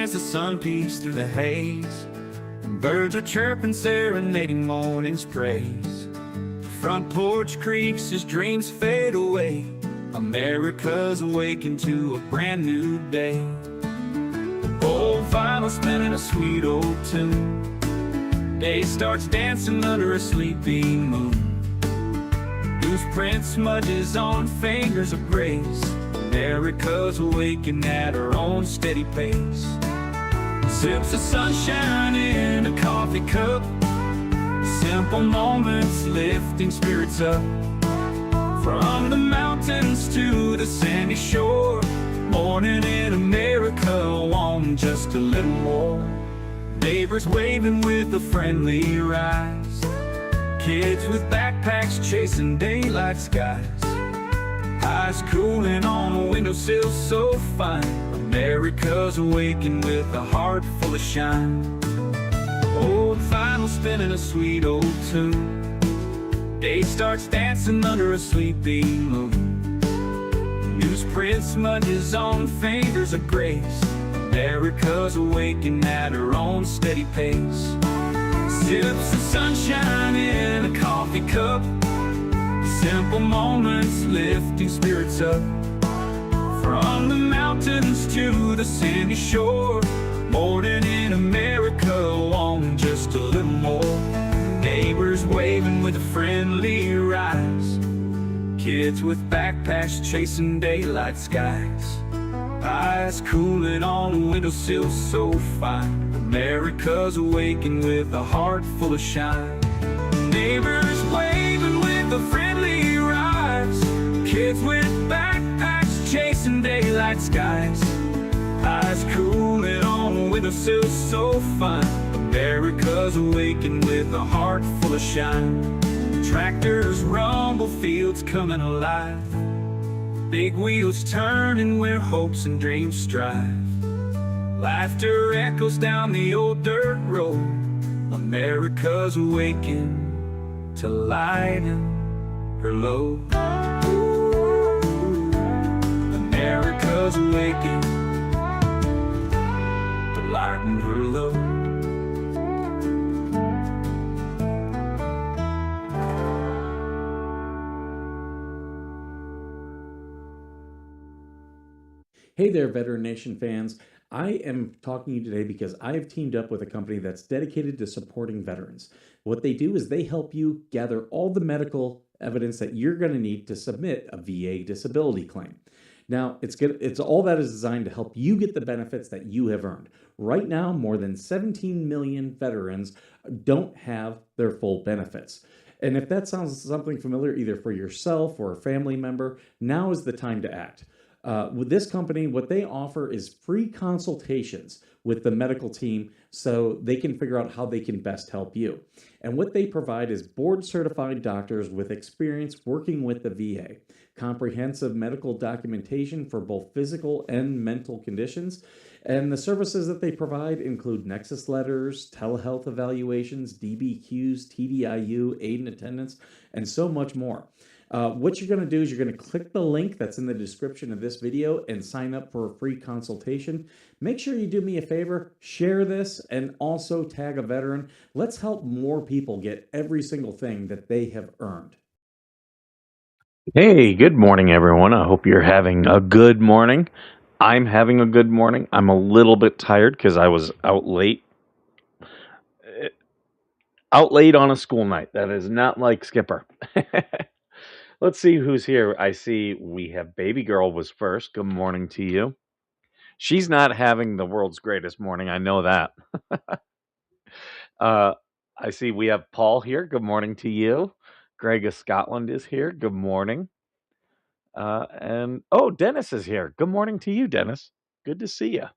as the sun peeks through the haze. Birds are chirping, serenading morning's praise. Front porch creaks as dreams fade away. America's awakened to a brand new day. Old vinyl spinning a sweet old tune. Day starts dancing under a sleepy moon. Loose print smudges on fingers of grace. America's awakened at her own steady pace. Sips of sunshine in a coffee cup. Simple moments lifting spirits up. From the mountains to the sandy shore. Morning in America, want just a little more. Neighbors waving with a friendly rise. Kids with backpacks chasing daylight skies. Eyes cooling on a windowsill so fine. America's awakened with a heart full of shine. Old vinyl spinning a sweet old tune. Day starts dancing under a sleepy moon. Newsprint smudges on fingers of grace. America's awakened at her own steady pace. Sips of sunshine in a coffee cup. Simple moments lifting spirits up. From the mountains to the sandy shore. Morning in America, want just a little more. Neighbors waving with a friendly rise. Kids with backpacks chasing daylight skies. Eyes cooling on a windowsill so fine. America's awakened with a heart full of shine. Neighbors waving with a friendly rise. Kids with backpacks chasing daylight skies. Eyes cooling on a windowsill so fine. America's awakened with a heart full of shine. Tractors rumble, fields coming alive. Big wheels turning where hopes and dreams strive. Laughter echoes down the old dirt road. America's awakened to lighten her load. America's awakened to lighten her load. Hey there, Veteran Nation fans. I am talking to you today because I have teamed up with a company that's dedicated to supporting veterans. What they do is they help you gather all the medical evidence that you're going to need to submit a VA disability claim. Now, it's all that is designed to help you get the benefits that you have earned. Right now, more than 17 million veterans don't have their full benefits. And if that sounds something familiar, either for yourself or a family member, now is the time to act. With this company, what they offer is free consultations with the medical team so they can figure out how they can best help you. And what they provide is board-certified doctors with experience working with the VA, comprehensive medical documentation for both physical and mental conditions, and the services that they provide include nexus letters, telehealth evaluations, DBQs, TDIU, aid and attendance, and so much more. What you're going to do is you're going to click the link that's in the description of this video and sign up for a free consultation. Make sure you do me a favor, share this, and also tag a veteran. Let's help more people get every single thing that they have earned. Hey, good morning, everyone. I hope you're having a good morning. I'm having a good morning. I'm a little bit tired because I was out late. Out late on a school night. That is not like Skipper. Let's see who's here. I see we have Baby Girl was first. Good morning to you. She's not having the world's greatest morning. I know that. I see we have Paul here. Good morning to you. Greg of Scotland is here. Good morning. And Dennis is here. Good morning to you, Dennis. Good to see you.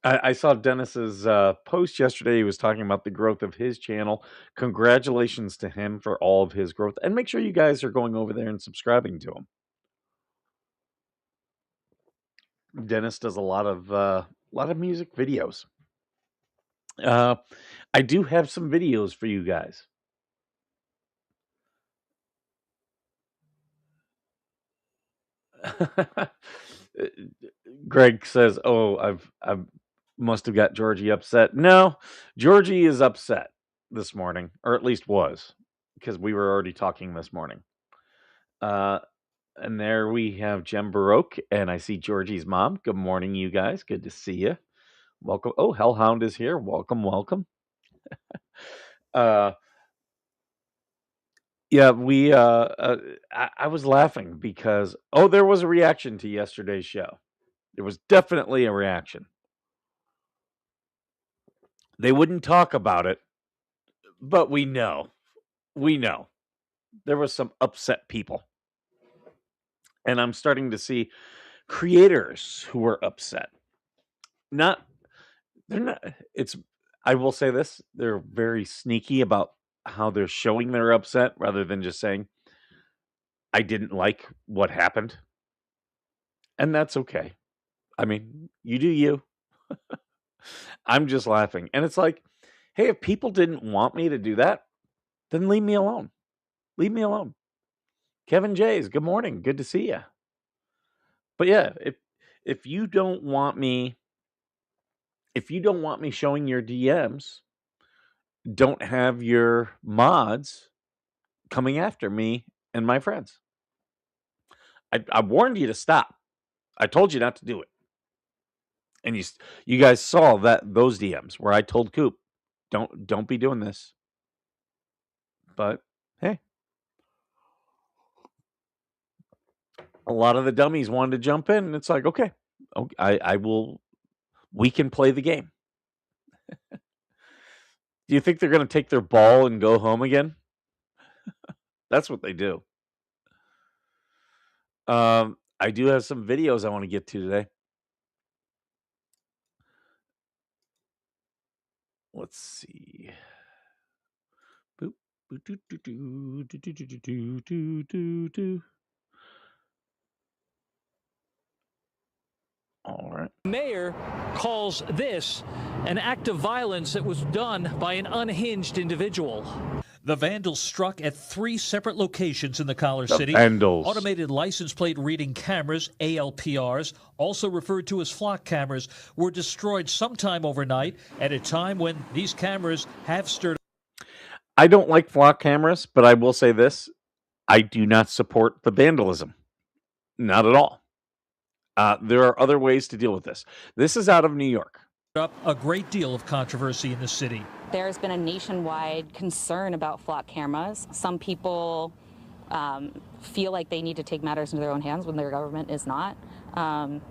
I saw Dennis's post yesterday. He was talking about the growth of his channel. Congratulations to him for all of his growth. And make sure you guys are going over there and subscribing to him. Dennis does a lot of music videos. I do have some videos for you guys. Greg says, "Oh, I've must have got Georgie upset." No, Georgie is upset this morning, or at least was, because we were already talking this morning. And there we have Jem Baroque, and I see Georgie's mom. Good morning, you guys. Good to see you. Welcome. Oh, Hellhound is here. Welcome, welcome. Yeah, I was laughing because there was a reaction to yesterday's show. There was definitely a reaction. They wouldn't talk about it, but we know there was some upset people, and I'm starting to see creators who were upset. Not they're not. It's I will say this: they're very sneaky about how they're showing they're upset, rather than just saying, "I didn't like what happened," and that's okay. I mean, you do you. I'm just laughing. And it's like, hey, if people didn't want me to do that, then leave me alone. Leave me alone. Kevin Jays, good morning. Good to see you. But yeah, if you don't want me showing your DMs, don't have your mods coming after me and my friends. I warned you to stop. I told you not to do it. And you guys saw those DMs where I told Coop, don't be doing this. But hey, a lot of the dummies wanted to jump in, and it's like, okay, I will. We can play the game. Do you think they're going to take their ball and go home again? That's what they do. I do have some videos I want to get to today. Let's see. Boop. All right. Mayor calls this an act of violence that was done by an unhinged individual. The vandals struck at 3 separate locations in the Collar City. Vandals. Automated license plate reading cameras, ALPRs, also referred to as flock cameras, were destroyed sometime overnight at a time when these cameras have stirred. I don't like flock cameras, but I will say this. I do not support the vandalism. Not at all. There are other ways to deal with this. This is out of New York. Up a great deal of controversy in the city. There's been a nationwide concern about flock cameras. Some people feel like they need to take matters into their own hands when their government is not.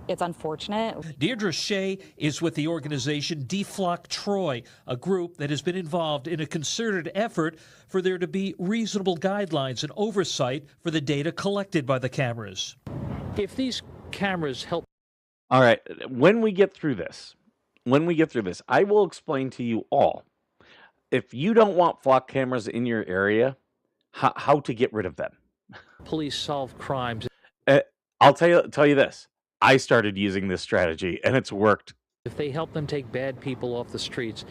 It's unfortunate. Deirdre Shea is with the organization Deflock Troy, a group that has been involved in a concerted effort for there to be reasonable guidelines and oversight for the data collected by the cameras. If these cameras help. All right. When we get through this, I will explain to you all. If you don't want flock cameras in your area, how to get rid of them. Police solve crimes. I'll tell you this. I started using this strategy, and it's worked. If they help them take bad people off the streets,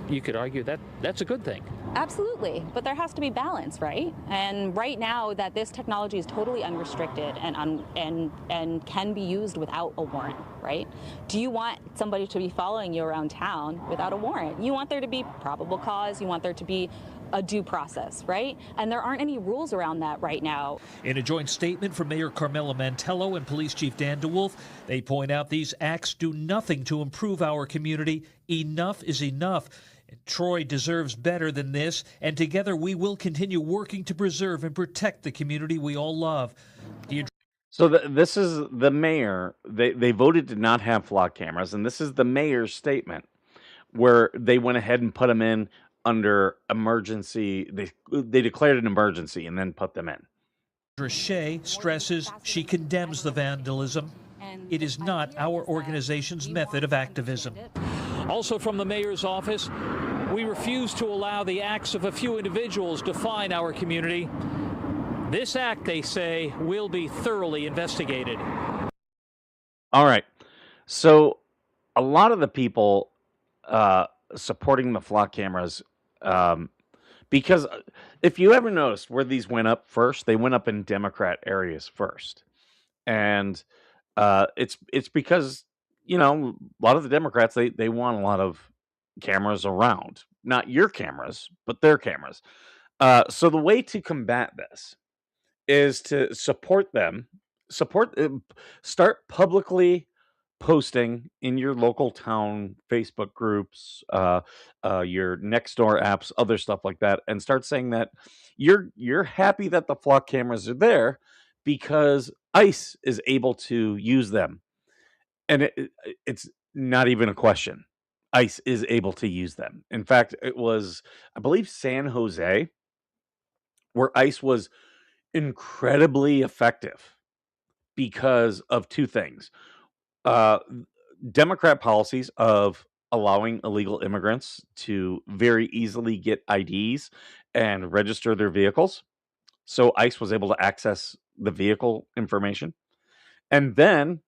you could argue that that's a good thing. Absolutely, but there has to be balance, right? And right now that this technology is totally unrestricted and can be used without a warrant, right? Do you want somebody to be following you around town without a warrant? You want there to be probable cause, you want there to be a due process, right? And there aren't any rules around that right now. In a joint statement from Mayor Carmela Mantello and Police Chief Dan DeWolf, they point out these acts do nothing to improve our community. Enough is enough. And Troy deserves better than this, and together we will continue working to preserve and protect the community we all love. So this is the mayor. They voted to not have flock cameras, and this is the mayor's statement where they went ahead and put them in under emergency. They declared an emergency and then put them in. Shea stresses she condemns the vandalism. It is not our organization's method of activism. Also from the mayor's office, we refuse to allow the acts of a few individuals define our community. This act, they say, will be thoroughly investigated. All right. So a lot of the people supporting the flock cameras, because if you ever noticed where these went up first, they went up in Democrat areas first. And It's because a lot of the Democrats they want a lot of cameras around, not your cameras, but their cameras. So the way to combat this is to support them, support, start publicly posting in your local town Facebook groups, your next door apps, other stuff like that, and start saying that you're happy that the flock cameras are there because ICE is able to use them, and it's not even a question. ICE is able to use them. In fact, it was, I believe, San Jose, where ICE was incredibly effective because of two things. Uh, Democrat policies of allowing illegal immigrants to very easily get IDs and register their vehicles. So ICE was able to access the vehicle information. And then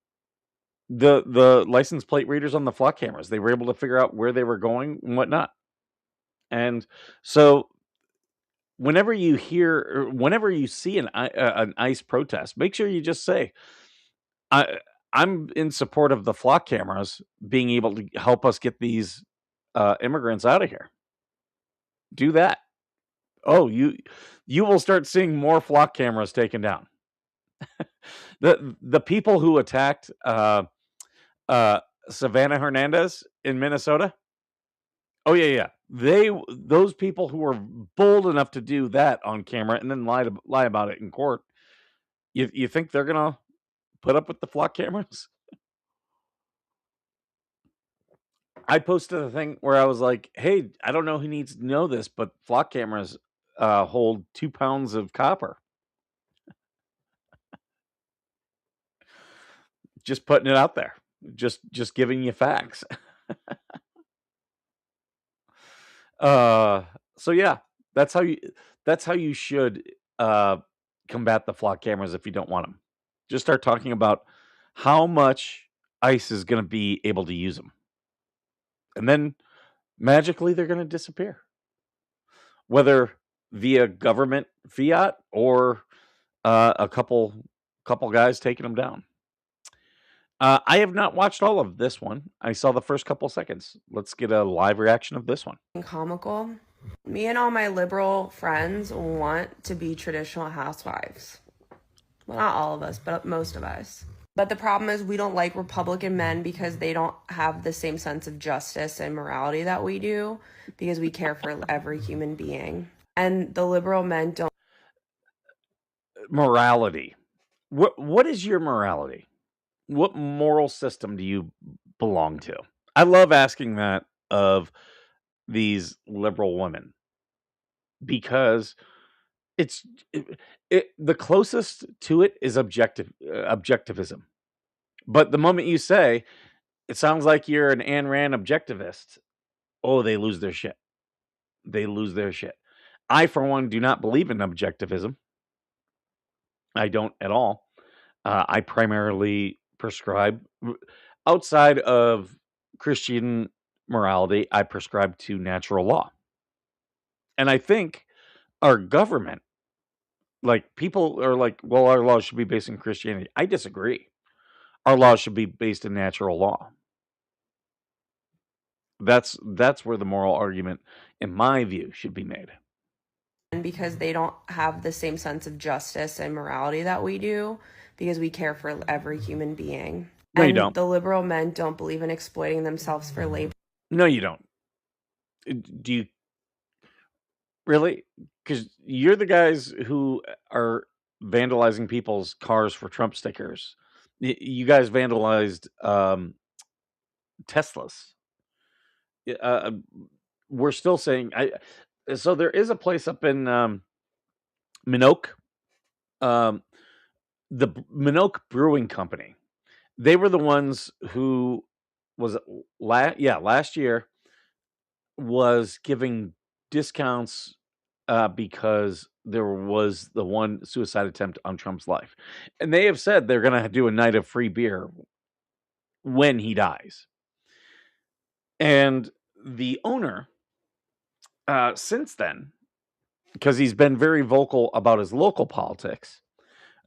the license plate readers on the flock cameras, they were able to figure out where they were going and whatnot. And so whenever you hear or whenever you see an ICE protest, make sure you just say, I I'm in support of the flock cameras being able to help us get these immigrants out of here. Do that. Oh, you will start seeing more flock cameras taken down. The people who attacked uh, Savannah Hernandez in Minnesota. Oh yeah. Those people who were bold enough to do that on camera and then lie about it in court. You think they're gonna put up with the flock cameras? I posted a thing where I was like, "Hey, I don't know who needs to know this, but flock cameras hold 2 pounds of copper." Just putting it out there. Just giving you facts. uh, so yeah, that's how you that's how you should uh combat the flock cameras if you don't want them. Just start talking about how much ICE is going to be able to use them, and then magically they're going to disappear, whether via government fiat or a couple guys taking them down. I have not watched all of this one. I saw the first couple seconds. Let's get a live reaction of this one. Comical. Me and all my liberal friends want to be traditional housewives. Well, not all of us, but most of us. But the problem is we don't like Republican men because they don't have the same sense of justice and morality that we do, because we care for every human being. And the liberal men don't. Morality. What is your morality? What moral system do you belong to? I love asking that of these liberal women because it's the closest to it is objectivism. But the moment you say it sounds like you're an Ayn Rand objectivist, oh, they lose their shit. They lose their shit. I, for one, do not believe in objectivism. I don't at all. I primarily prescribe outside of Christian morality. I prescribe to natural law, and I think our government, like people are like, well, our laws should be based in Christianity. I disagree. Our laws should be based in natural law. That's where the moral argument, in my view, should be made. Because they don't have the same sense of justice and morality that we do, because we care for every human being. No, you And don't. the liberal men don't believe in exploiting themselves for labor. No, you don't. Do you really? Because you're the guys who are vandalizing people's cars for Trump stickers. You guys vandalized Teslas. We're still saying so there is a place up in Minoke, um, the Minoke Brewing Company. They were the ones who was last year was giving discounts because there was the one suicide attempt on Trump's life, and they have said they're going to do a night of free beer when he dies. And the owner, since then, because he's been very vocal about his local politics,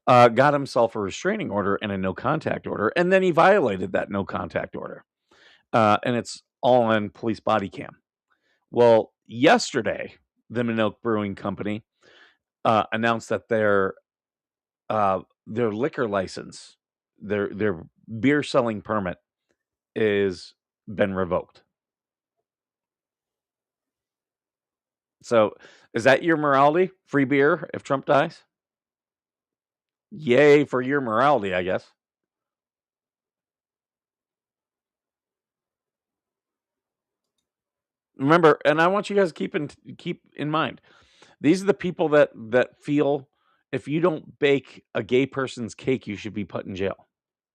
got himself a restraining order and a no contact order, and then he violated that no contact order. And it's all on police body cam. Well, yesterday, the Minook Brewing Company announced that their liquor license, their beer selling permit, is been revoked. So, is that your morality? Free beer if Trump dies? Yay for your morality, I guess. Remember, and I want you guys to keep in mind, these are the people that feel if you don't bake a gay person's cake, you should be put in jail.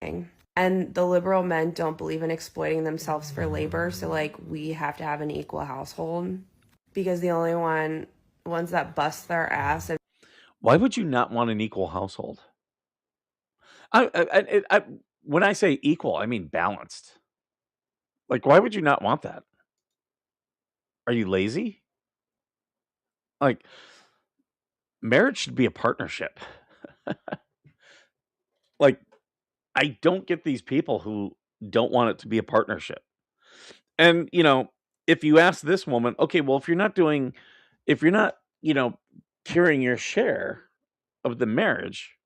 And the liberal men don't believe in exploiting themselves for labor, so like we have to have an equal household because the only ones that bust their ass and Why would you not want an equal household? When I say equal, I mean balanced. Like, why would you not want that? Are you lazy? Like, marriage should be a partnership. Like, I don't get these people who don't want it to be a partnership. And, if you ask this woman, okay, well, if you're not, carrying your share of the marriage,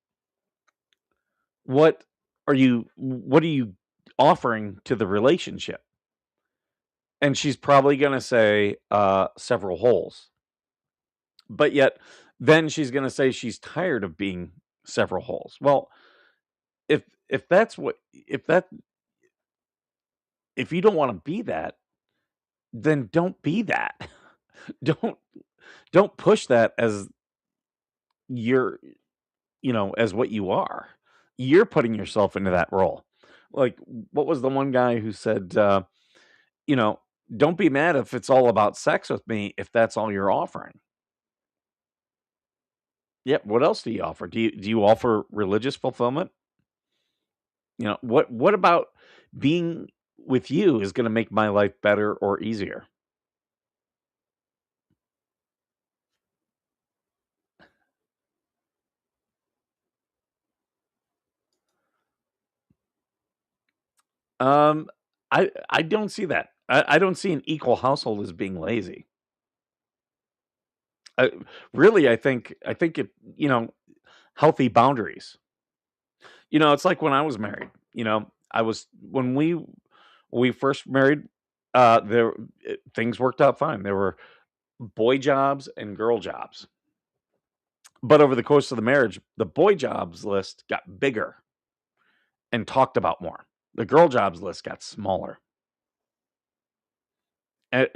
what are you offering to the relationship? And she's probably going to say several holes. But yet then she's going to say she's tired of being several holes. Well, if that's what if you don't want to be that, then don't be that. don't push that as your as what you are. You're putting yourself into that role. Like, what was the one guy who said don't be mad if it's all about sex with me if that's all you're offering. Yep. What else do you offer? Do you offer religious fulfillment? What about being with you is going to make my life better or easier? Um, I don't see that. I don't see an equal household as being lazy. Really, I think it. Healthy boundaries. It's like when I was married. I was when we first married. Things worked out fine. There were boy jobs and girl jobs. But over the course of the marriage, the boy jobs list got bigger and talked about more. The girl jobs list got smaller. And,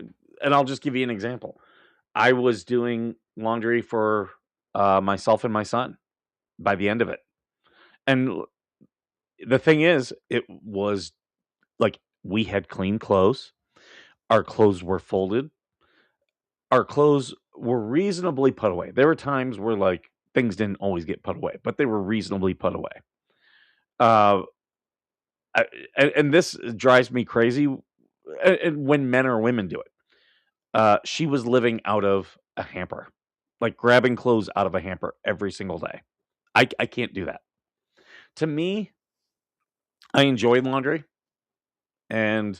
I'll just give you an example. I was doing laundry for myself and my son by the end of it. And the thing is, it was like we had clean clothes. Our clothes were folded. Our clothes were reasonably put away. There were times where like things didn't always get put away, but they were reasonably put away. Uh, and this drives me crazy. And when men or women do it, she was living out of a hamper, like grabbing clothes out of a hamper every single day. I can't do that. To me, I enjoy laundry, and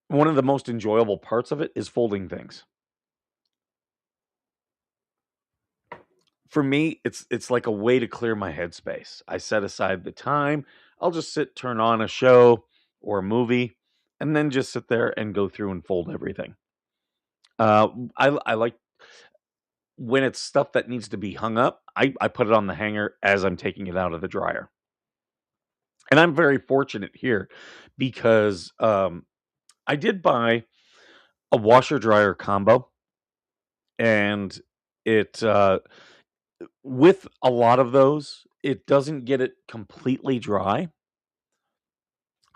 one of the most enjoyable parts of it is folding things. For me, it's like a way to clear my headspace. I set aside the time. I'll just turn on a show or a movie, and then just sit there and go through and fold everything. I like when it's stuff that needs to be hung up. I put it on the hanger as I'm taking it out of the dryer. And I'm very fortunate here because I did buy a washer dryer combo, and it with a lot of those, it doesn't get it completely dry.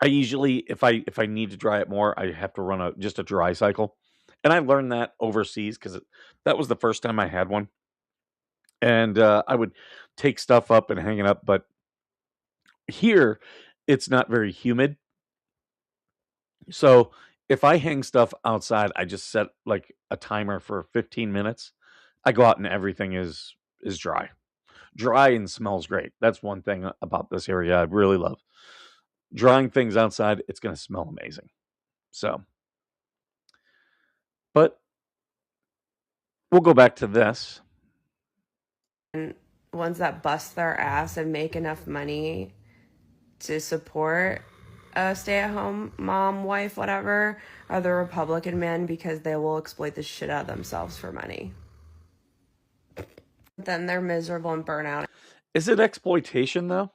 I usually, if I need to dry it more, I have to run just a dry cycle, and I learned that overseas because that was the first time I had one, and I would take stuff up and hang it up, but here it's not very humid, so if I hang stuff outside, I just set like a timer for 15 minutes. I go out and everything is dry. dry and smells great. That's one thing about this area I really love. Drying things outside, it's going to smell amazing. So, but we'll go back to this. And ones that bust their ass and make enough money to support a stay-at-home mom, wife, whatever, are the Republican men, because they will exploit the shit out of themselves for money. Then they're miserable and burn out. Is it exploitation though?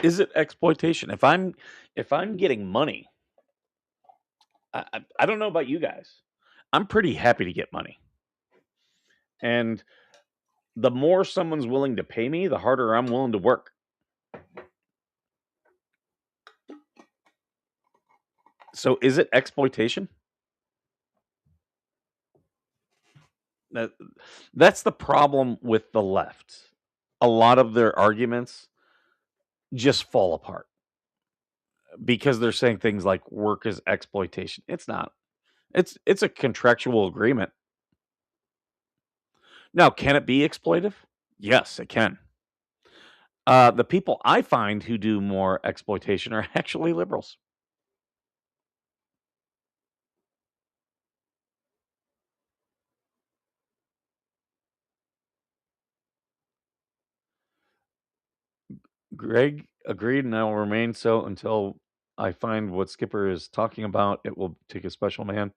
Is it exploitation? If I'm getting money, I don't know about you guys. I'm pretty happy to get money. And the more someone's willing to pay me, the harder I'm willing to work. So is it exploitation? That's the problem with the left. A lot of their arguments just fall apart because they're saying things like work is exploitation. It's not. It's a contractual agreement. Now, can it be exploitive? Yes, it can. The people I find who do more exploitation are actually liberals. Greg agreed, and I will remain so until I find what Skipper is talking about. It will take a special man.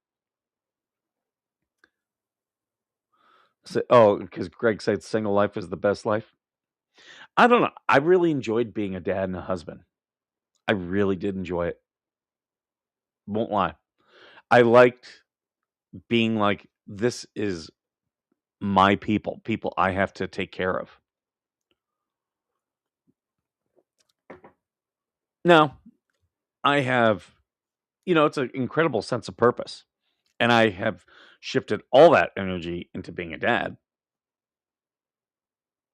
So, because Greg said single life is the best life. I don't know. I really enjoyed being a dad and a husband. I really did enjoy it. Won't lie. I liked being like, this is my people I have to take care of. Now, I have, it's an incredible sense of purpose. And I have shifted all that energy into being a dad.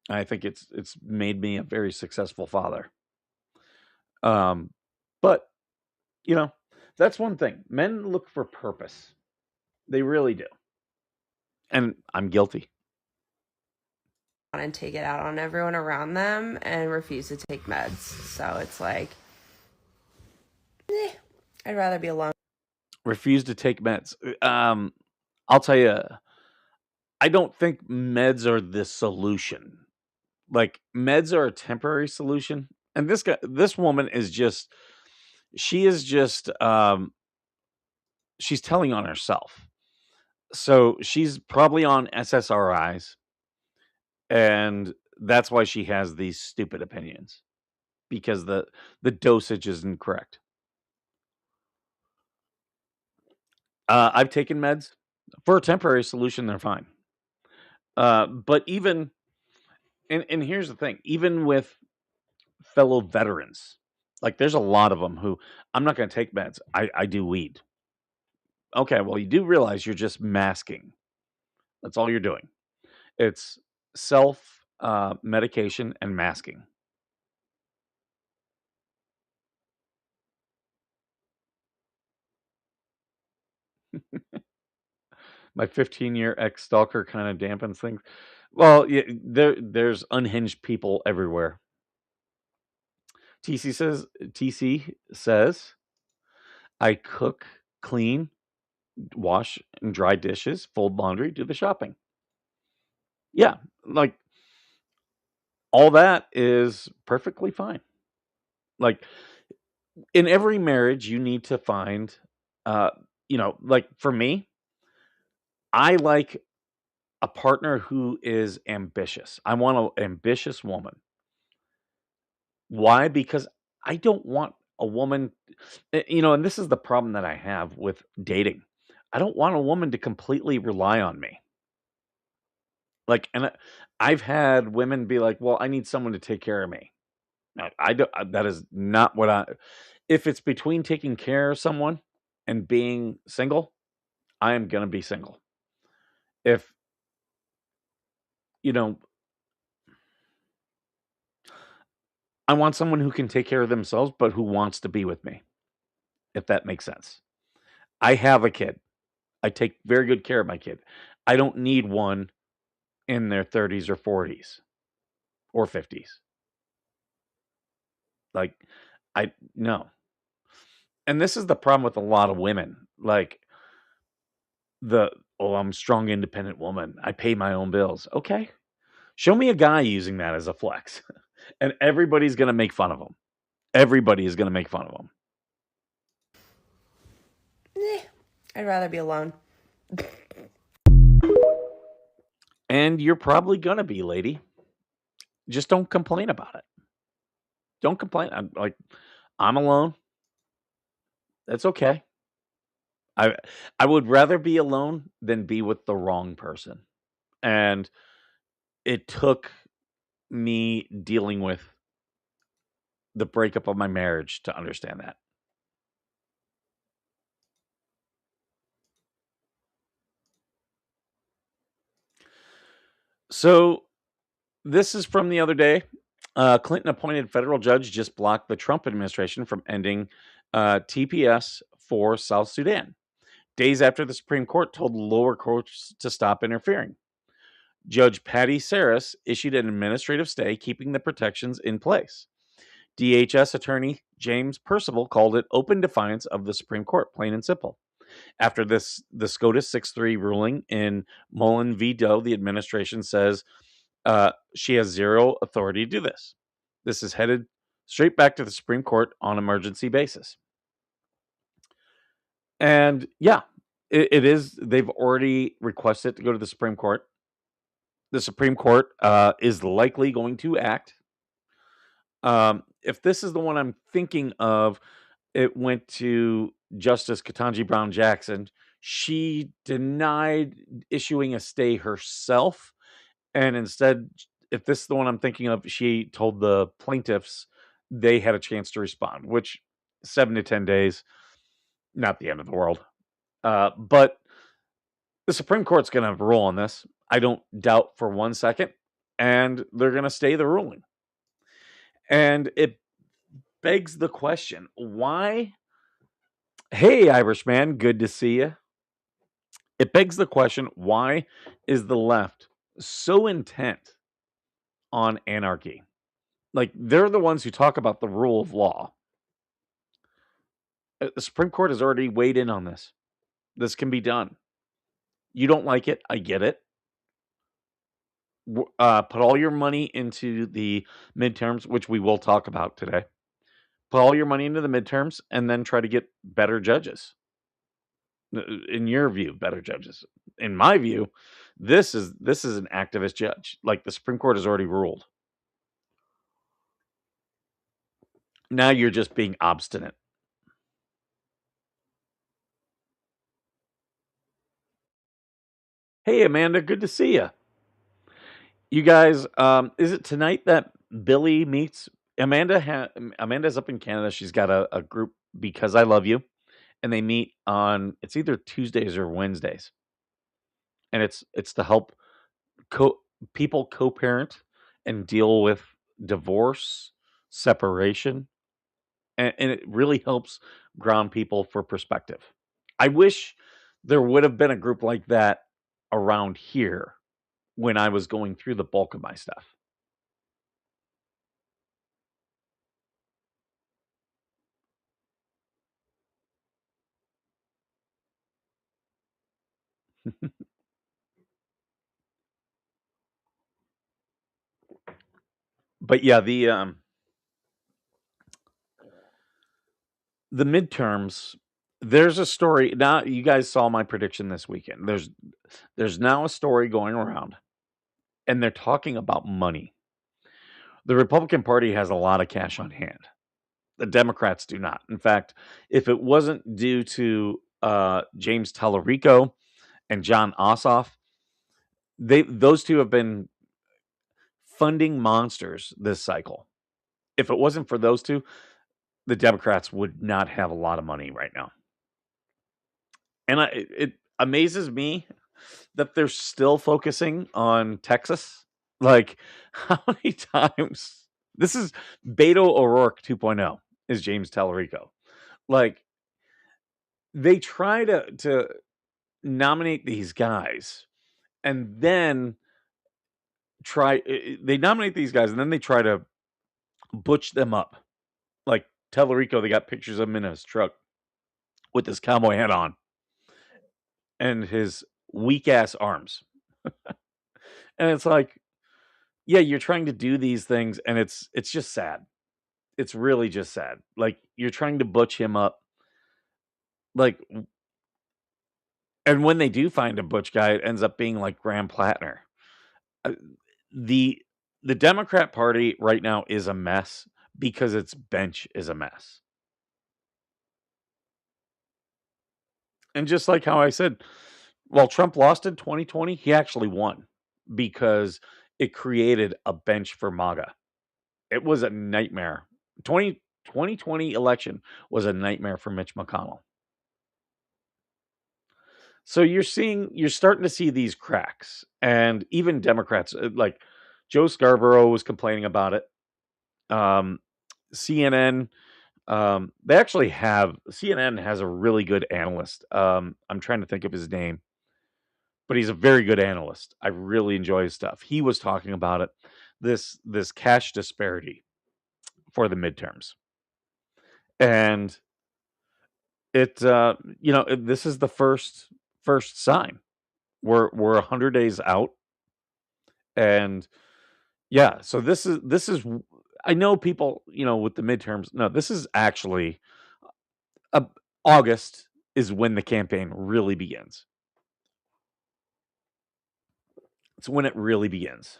I think it's made me a very successful father. But that's one thing. Men look for purpose. They really do. And I'm guilty. And take it out on everyone around them and refuse to take meds. So it's like, I'd rather be alone. Refuse to take meds. I'll tell you, I don't think meds are the solution. Like, meds are a temporary solution. And this woman is just, she's telling on herself. So she's probably on SSRIs. And that's why she has these stupid opinions, because the dosage is incorrect. I've taken meds for a temporary solution. They're fine. But even, and here's the thing, even with fellow veterans, like there's a lot of them who, I'm not going to take meds. I do weed. Okay, well, you do realize you're just masking. That's all you're doing. It's self medication and masking. My 15-year ex-stalker kind of dampens things. Well, yeah, there's unhinged people everywhere. TC says, I cook, clean, wash and dry dishes, fold laundry, do the shopping. Yeah, like all that is perfectly fine. Like in every marriage, you need to find, like for me, I like a partner who is ambitious. I want an ambitious woman. Why? Because I don't want a woman, and this is the problem that I have with dating. I don't want a woman to completely rely on me. Like, and I've had women be like, well, I need someone to take care of me. I don't, that is not what if it's between taking care of someone and being single, I am going to be single. If, I want someone who can take care of themselves, but who wants to be with me, if that makes sense. I have a kid. I take very good care of my kid. I don't need one in their 30s or 40s. or 50s. Like, no. And this is the problem with a lot of women. Like, I'm a strong, independent woman. I pay my own bills. Okay. Show me a guy using that as a flex. And everybody's going to make fun of him. Everybody is going to make fun of him. I'd rather be alone. And you're probably going to be, lady. Just don't complain about it. Don't complain. I'm alone. That's okay. I would rather be alone than be with the wrong person. And it took me dealing with the breakup of my marriage to understand that. So this is from the other day. Clinton appointed federal judge just blocked the Trump administration from ending TPS for South Sudan, days after the Supreme Court told lower courts to stop interfering. Judge Patty Saris issued an administrative stay, keeping the protections in place. DHS attorney James Percival called it open defiance of the Supreme Court, plain and simple. After the SCOTUS 6-3 ruling in Mullen v. Doe, the administration says she has zero authority to do this. This is headed straight back to the Supreme Court on emergency basis. And yeah, it is. They've already requested to go to the Supreme Court. The Supreme Court is likely going to act. If this is the one I'm thinking of, it went to Justice Ketanji Brown Jackson. She denied issuing a stay herself. And instead, if this is the one I'm thinking of, she told the plaintiffs they had a chance to respond, which 7 to 10 days, not the end of the world. But the Supreme Court's going to rule on this. I don't doubt for 1 second. And they're going to stay the ruling. And it begs the question, why? Hey, Irishman, good to see you. It begs the question, why is the left so intent on anarchy? Like, they're the ones who talk about the rule of law. The Supreme Court has already weighed in on this. This can be done. You don't like it. I get it. Put all your money into the midterms, which we will talk about today. Put all your money into the midterms and then try to get better judges. In your view, better judges. In my view, this is an activist judge. Like, the Supreme Court has already ruled. Now you're just being obstinate. Hey, Amanda, good to see you. You guys, is it tonight that Billy meets? Amanda's up in Canada. She's got a group, Because I Love You, and they meet on, it's either Tuesdays or Wednesdays. And it's to help people co-parent and deal with divorce, separation, and it really helps ground people for perspective. I wish there would have been a group like that around here when I was going through the bulk of my stuff. But yeah, the midterms, there's a story now. You guys saw my prediction this weekend. There's now a story going around, and they're talking about money. The Republican Party has a lot of cash on hand. The Democrats do not. In fact, if it wasn't due to James Tallarico and John Ossoff, those two have been funding monsters this cycle. If it wasn't for those two, the Democrats would not have a lot of money right now. And it amazes me that they're still focusing on Texas. Like, how many times? This is Beto O'Rourke 2.0 is James Tallarico. Like, they try to nominate these guys and then they nominate these guys and then they try to butch them up. Like Tellerico, they got pictures of him in his truck with his cowboy hat on and his weak ass arms. And it's like, yeah, you're trying to do these things and it's just sad. It's really just sad. Like you're trying to butch him up. Like, and when they do find a butch guy, it ends up being like Graham Plattner. Uh, The the Democrat Party right now is a mess because its bench is a mess. And just like how I said, while Trump lost in 2020, he actually won because it created a bench for MAGA. It was a nightmare. 2020 election was a nightmare for Mitch McConnell. So you're starting to see these cracks, and even Democrats like Joe Scarborough was complaining about it. CNN, they actually have CNN has a really good analyst. I'm trying to think of his name, but he's a very good analyst. I really enjoy his stuff. He was talking about it, this cash disparity for the midterms, and this is the first sign. We're 100 days out, and yeah, so this is I know people, with the midterms. No, this is actually August is when the campaign really begins. It's when it really begins.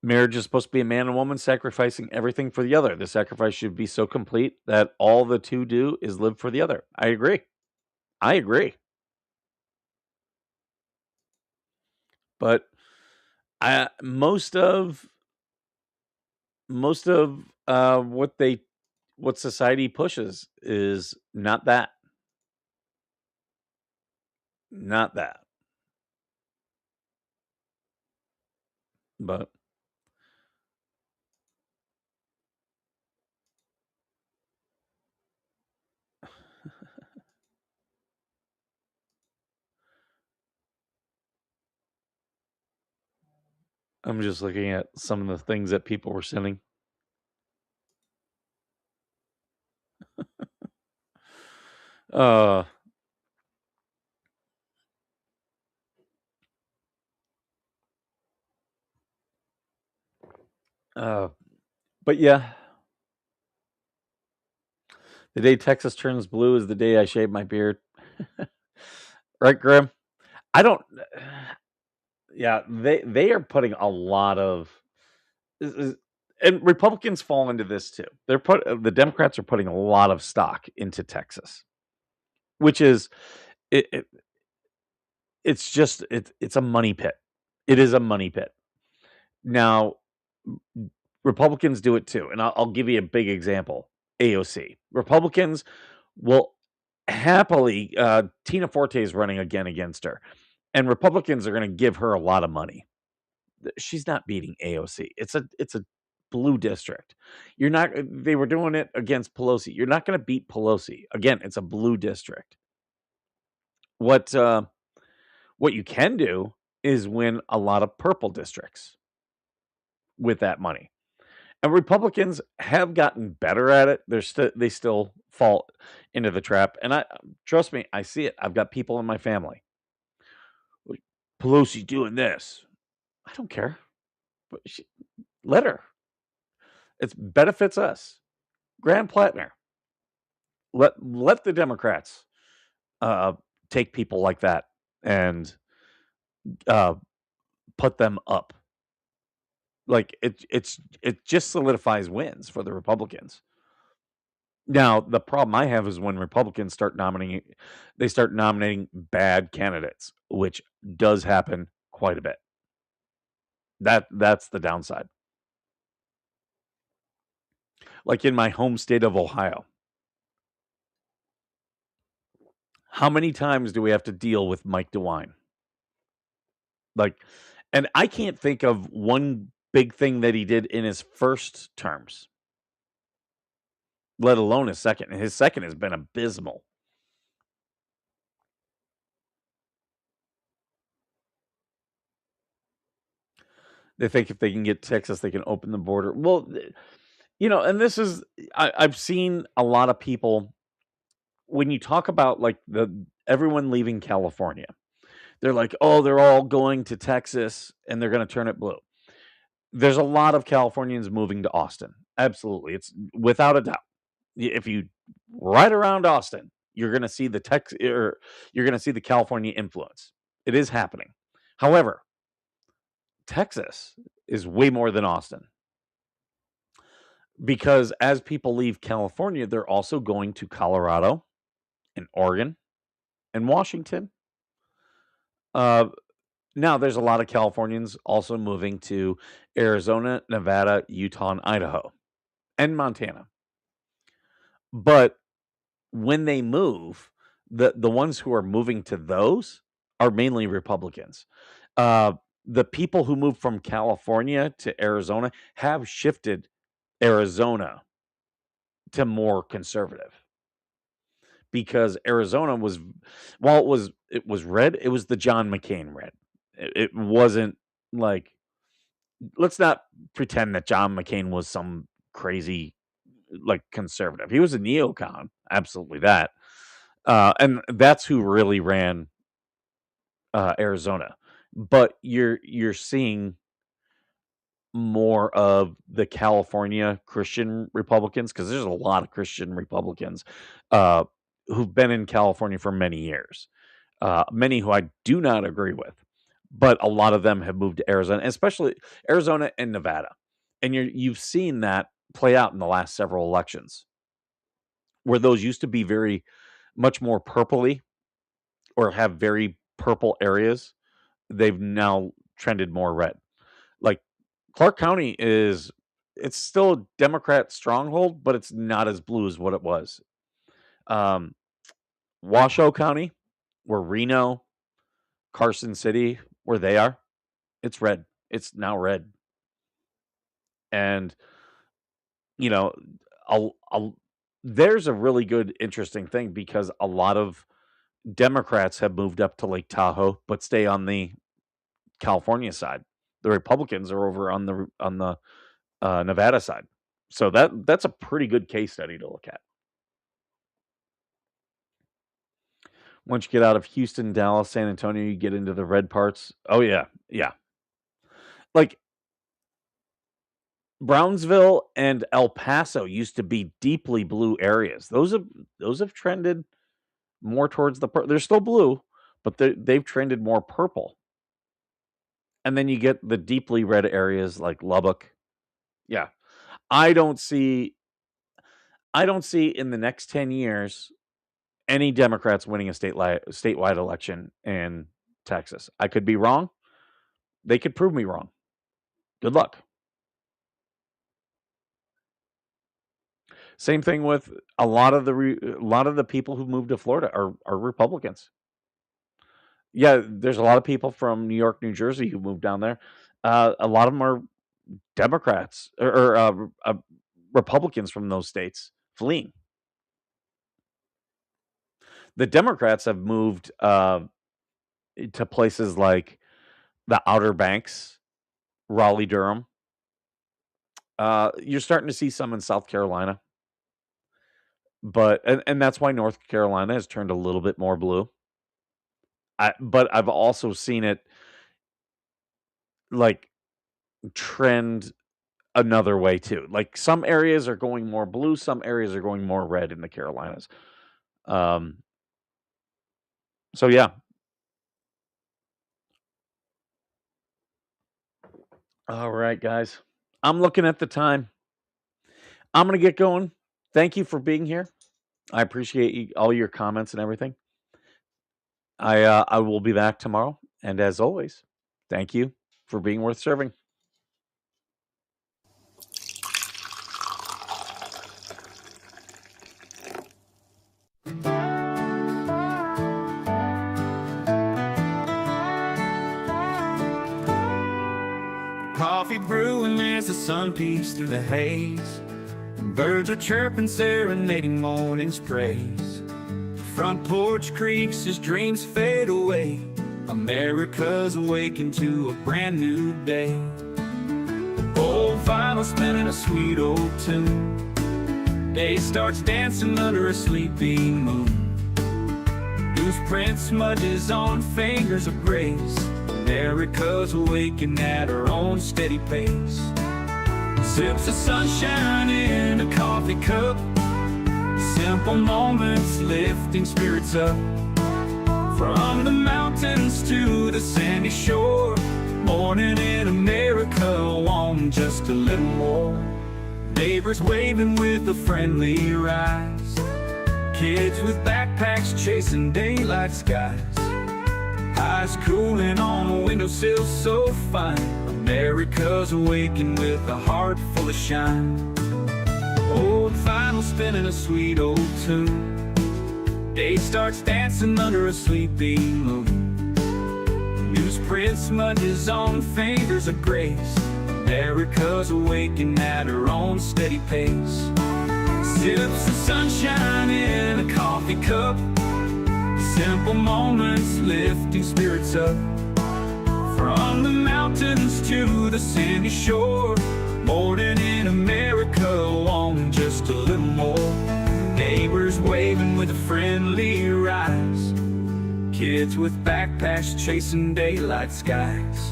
Marriage is supposed to be a man and woman sacrificing everything for the other. The sacrifice should be so complete that all the two do is live for the other. I agree. But most of what society pushes is not that. Not that. But I'm just looking at some of the things that people were sending. Uh but yeah, the day Texas turns blue is the day I shave my beard. Right, Grim? I don't. Yeah, they are putting a lot of, and Republicans fall into this too. The Democrats are putting a lot of stock into Texas, which is it. It's a money pit. It is a money pit. Now, Republicans do it too, and I'll give you a big example. AOC. Republicans will happily. Tina Forte is running again against her, and Republicans are going to give her a lot of money. She's not beating AOC. It's a blue district. You're not. They were doing it against Pelosi. You're not going to beat Pelosi. Again, it's a blue district. What you can do is win a lot of purple districts with that money. And Republicans have gotten better at it. They still fall into the trap. And trust me, I see it. I've got people in my family. Pelosi doing this. I don't care. But let her. It benefits us. Graham Plattner. Let the Democrats take people like that and put them up. Like it just solidifies wins for the Republicans. Now, the problem I have is when Republicans start nominating bad candidates, which does happen quite a bit. That's the downside. Like in my home state of Ohio, how many times do we have to deal with Mike DeWine? Like, and I can't think of one big thing that he did in his first terms, let alone his second. And his second has been abysmal. They think if they can get Texas, they can open the border. Well, and this is I've seen a lot of people when you talk about like everyone leaving California. They're like, oh, they're all going to Texas and they're going to turn it blue. There's a lot of Californians moving to Austin. Absolutely, it's without a doubt. If you ride around Austin, you're going to see you're going to see the California influence. It is happening. However, Texas is way more than Austin because as people leave California, they're also going to Colorado and Oregon and Washington. Now, there's a lot of Californians also moving to Arizona, Nevada, Utah, and Idaho, and Montana. But when they move, the ones who are moving to those are mainly Republicans. The people who moved from California to Arizona have shifted Arizona to more conservative because Arizona was, while it was red, it was the John McCain red. It wasn't like, let's not pretend that John McCain was some crazy like conservative. He was a neocon, absolutely that. And that's who really ran Arizona. But you're seeing more of the California Christian Republicans because there's a lot of Christian Republicans who've been in California for many years. Many who I do not agree with, but a lot of them have moved to Arizona, especially Arizona and Nevada. And you've seen that play out in the last several elections, where those used to be very much more purpley or have very purple areas. They've now trended more red. Like Clark County it's still a Democrat stronghold, but it's not as blue as what it was. Washoe County, where Reno, Carson City, where they are, it's red. It's now red. And, you know, there's a really good, interesting thing because a lot of Democrats have moved up to Lake Tahoe, but stay on the California side. The Republicans are over on the Nevada side. So that's a pretty good case study to look at. Once you get out of Houston, Dallas, San Antonio, you get into the red parts. Oh yeah, yeah. Like Brownsville and El Paso used to be deeply blue areas. Those have trended more towards they're still blue, but they've trended more purple. And then you get the deeply red areas like Lubbock. Yeah. I don't see in the next 10 years any Democrats winning a statewide election in Texas. I could be wrong. They could prove me wrong. Good luck. Same thing with a lot of the people who moved to Florida are Republicans. Yeah, there's a lot of people from New York, New Jersey who moved down there. A lot of them are Democrats or Republicans from those states fleeing. The Democrats have moved to places like the Outer Banks, Raleigh, Durham. You're starting to see some in South Carolina. But and that's why North Carolina has turned a little bit more blue. But I've also seen it like trend another way too. Like some areas are going more blue, some areas are going more red in the Carolinas. So yeah. All right, guys. I'm looking at the time. I'm going to get going. Thank you for being here. I appreciate all your comments and everything. I will be back tomorrow. And as always, thank you for being worth serving. Coffee brewing as the sun peeks through the haze. Birds are chirping, serenading morning's praise. Front porch creaks as dreams fade away. America's awakened to a brand new day. final spinning a sweet old tune. Day starts dancing under a sleeping moon. Loose print smudges on fingers of grace. America's awaking at her own steady pace. Sips of sunshine in a coffee cup. Simple moments lifting spirits up. From the mountains to the sandy shore. Morning in America, want just a little more. Neighbors waving with a friendly rise. Kids with backpacks chasing daylight skies. Eyes cooling on a windowsill so fine. America's awaking with a heart full of shine. Old vinyl spinning a sweet old tune. Day starts dancing under a sleeping moon. Newsprint smudges on fingers of grace. America's awaking at her own steady pace. Sips of sunshine in a coffee cup. Simple moments lifting spirits up. From the mountains to the sandy shore. Morning in America, want just a little more. Neighbors waving with a friendly rise. Kids with backpacks chasing daylight skies.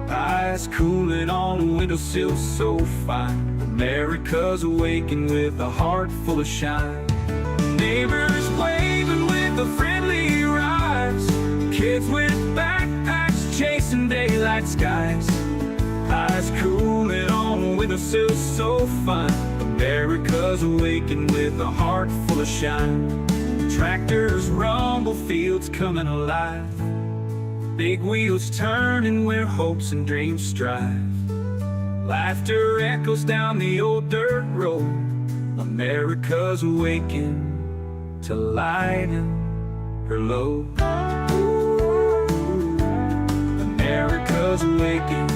Eyes cooling on a windowsill so fine. America's awaking with a heart full of shine. Neighbors waving with a friendly rise. Kids with backpacks chasing daylight skies. Eyes cooling on a windowsill so fine. America's awaking with a heart full of shine. Tractors rumble, fields coming alive. Big wheels turning where hopes and dreams strive. Laughter echoes down the old dirt road. America's awaking to lighten her load. America's awaking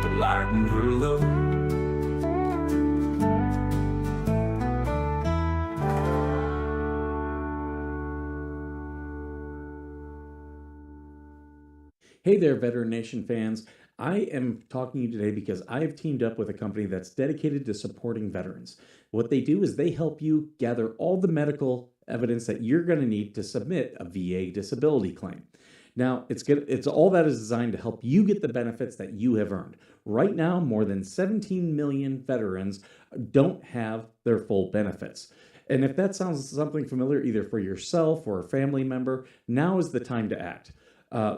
to lighten her load. Hey there, Veteran Nation fans. I am talking to you today because I have teamed up with a company that's dedicated to supporting veterans. What they do is they help you gather all the medical evidence that you're going to need to submit a VA disability claim. Now, it's all that is designed to help you get the benefits that you have earned. Right now, more than 17 million veterans don't have their full benefits. And if that sounds something familiar, either for yourself or a family member, now is the time to act.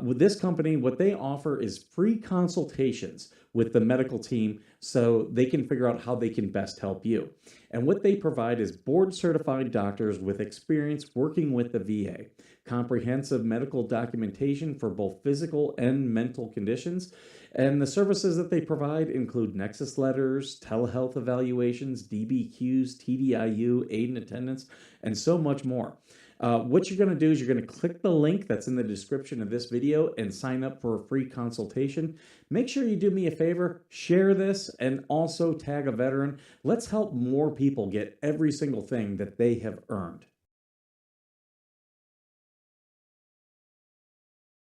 With this company, what they offer is free consultations with the medical team so they can figure out how they can best help you. And what they provide is board-certified doctors with experience working with the VA, comprehensive medical documentation for both physical and mental conditions, and the services that they provide include nexus letters, telehealth evaluations, DBQs, TDIU, aid and attendance, and so much more. What you're going to do is you're going to click the link that's in the description of this video and sign up for a free consultation. Make sure you do me a favor, share this, and also tag a veteran. Let's help more people get every single thing that they have earned.